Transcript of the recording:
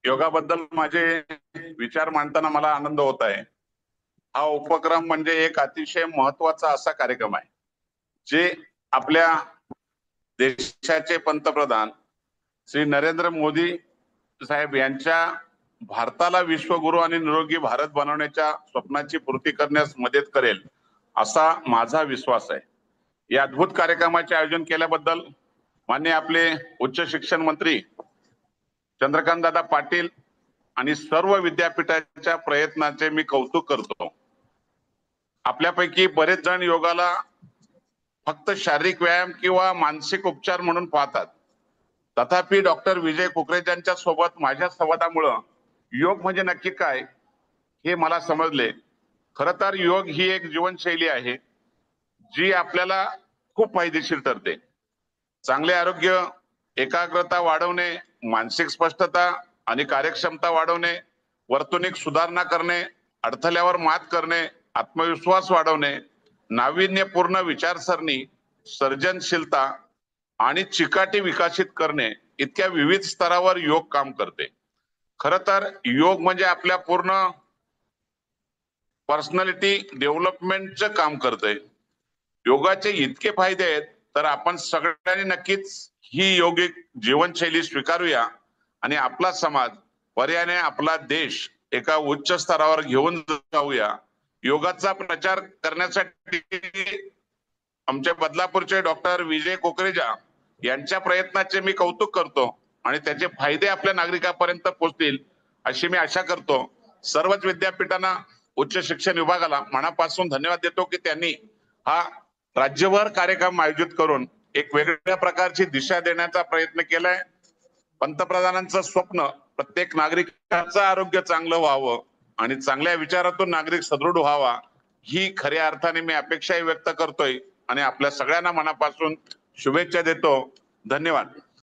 योगाबद्दल माझे विचार मांडताना मला आनंद होत आहे। हा उपक्रम म्हणजे एक अतिशय महत्वाचा असा कार्यक्रम आहे जे आपल्या देशाचे पंतप्रधान श्री नरेंद्र मोदी साहेब यांच्या भारताला विश्वगुरु आणि निरोगी भारत बनवण्याच्या स्वप्नाची पूर्ती करण्यास मदत करेल असा माझा विश्वास आहे। या अद्भुत कार्यक्रमाचे आयोजन केल्याबद्दल माननीय आपले उच्च शिक्षण मंत्री चंद्रकांत दादा पाटील आणि सर्व विद्यापीठाच्या प्रयत्नाचे मी कौतुक करतो। आपल्यापैकी बरेच जण योगाला फक्त शारीरिक व्यायाम किंवा मानसिक उपचार म्हणून पाहतात। तथापि डॉक्टर विजय कुकरेजांच्या सोबत माझ्या संवादामुळे योग म्हणजे नक्की काय हे मला समजले। खरं तर योग ही एक जीवनशैली आहे जी आपल्याला खूप फायदेशीर ठरते। चांगले आरोग्य, एकाग्रता वाढवणे, मानसिक स्पष्टता आणि कार्यक्षमता वाढवणे, वर्तणूक सुधारणा करणे, अडथळ्यावर मात करणे, आत्मविश्वास वाढवणे, नाविन्यपूर्ण विचारसरणी, सर्जनशीलता आणि चिकाटी विकसित करणे इतक्या विविध स्तरावर योग काम करते। खरं तर योग म्हणजे आपल्या पूर्ण पर्सनॅलिटी डेव्हलपमेंटचं काम करते। योगाचे इतके फायदे आहेत तर आपण सगळ्यांनी नक्कीच ही योगिक जीवनशैली स्वीकारूया आणि आपला समाज, पर्यायाने आपला देश एका उच्च स्तरावर घेऊन जाऊया। योगाचा प्रचार करण्यासाठी आमच्या बदलापूरचे डॉक्टर विजय कोकरेजा यांच्या प्रयत्नाचे मी कौतुक करतो आणि त्याचे फायदे आपल्या नागरिकांपर्यंत पोहोचतील अशी मी आशा करतो। सर्वच विद्यापीठांना, उच्च शिक्षण विभागाला मनापासून धन्यवाद देतो की त्यांनी हा राज्यभर कार्यक्रम आयोजित करून एक वेगळ्या प्रकारची दिशा देण्याचा प्रयत्न केलाय। पंतप्रधानांचं स्वप्न प्रत्येक नागरिकाचं आरोग्य चांगलं व्हावं आणि चांगल्या विचारातून नागरिक सदृढ व्हावा ही खऱ्या अर्थाने मी अपेक्षाही व्यक्त करतोय आणि आपल्या सगळ्यांना मनापासून शुभेच्छा देतो। धन्यवाद।